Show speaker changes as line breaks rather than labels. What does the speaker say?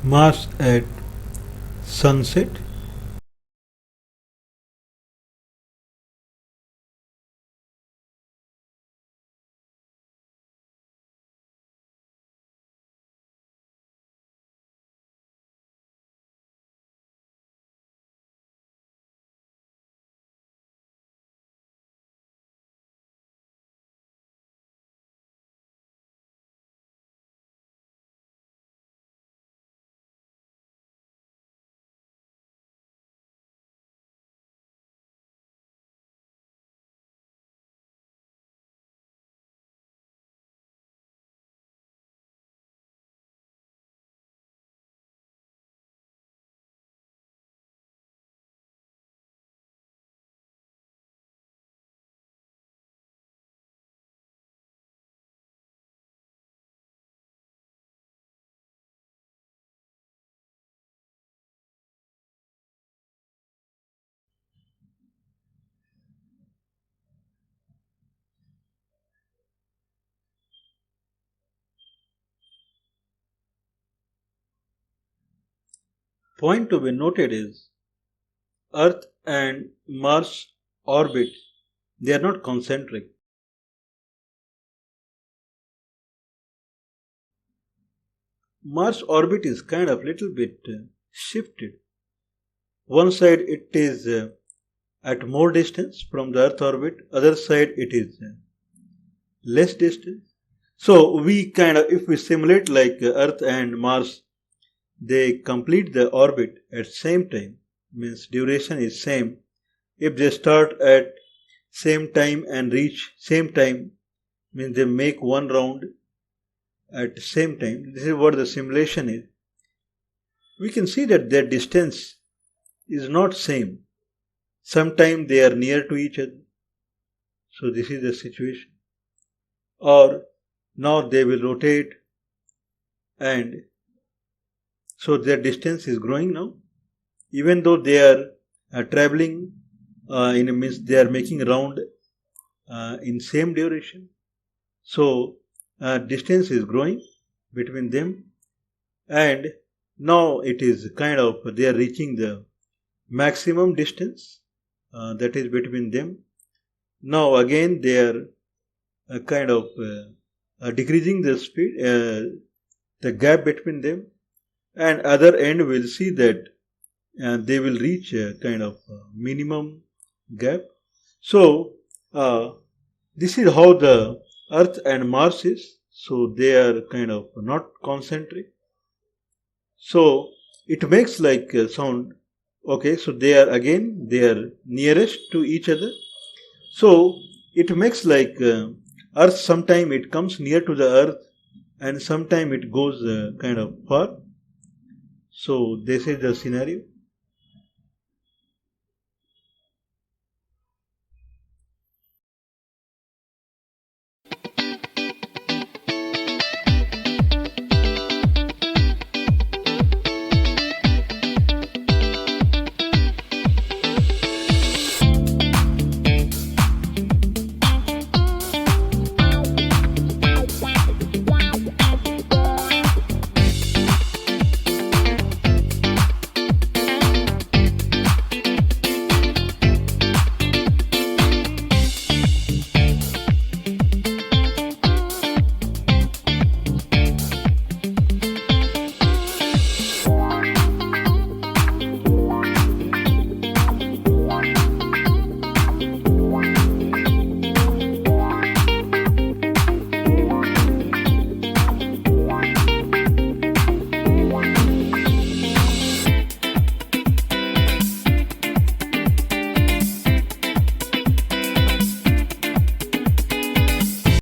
Mars at sunset. Point to be noted is Earth and Mars orbit, they are not concentric. Mars orbit is kind of little bit shifted. One side it is at more distance from the Earth orbit, other side it is less distance. So we kind of, if we simulate like Earth and Mars, they complete the orbit at same time, means duration is same. If they start at same time and reach same time, means they make one round at same time. This is what the simulation is. We can see that their distance is not same. Sometimes they are near to each other. So this is the situation. Or now they will rotate, and so their distance is growing now. Even though they are traveling in a means they are making round in same duration. So distance is growing between them, and now it is kind of they are reaching the maximum distance that is between them. Now again they are kind of decreasing the speed, the gap between them, and other end will see that they will reach a kind of minimum gap. So this is how the Earth and Mars is. So they are kind of not concentric. So it makes like sound. Okay, so they are again they are nearest to each other. So it makes like Earth, sometime it comes near to the Earth and sometime it goes kind of far. So this is the scenario.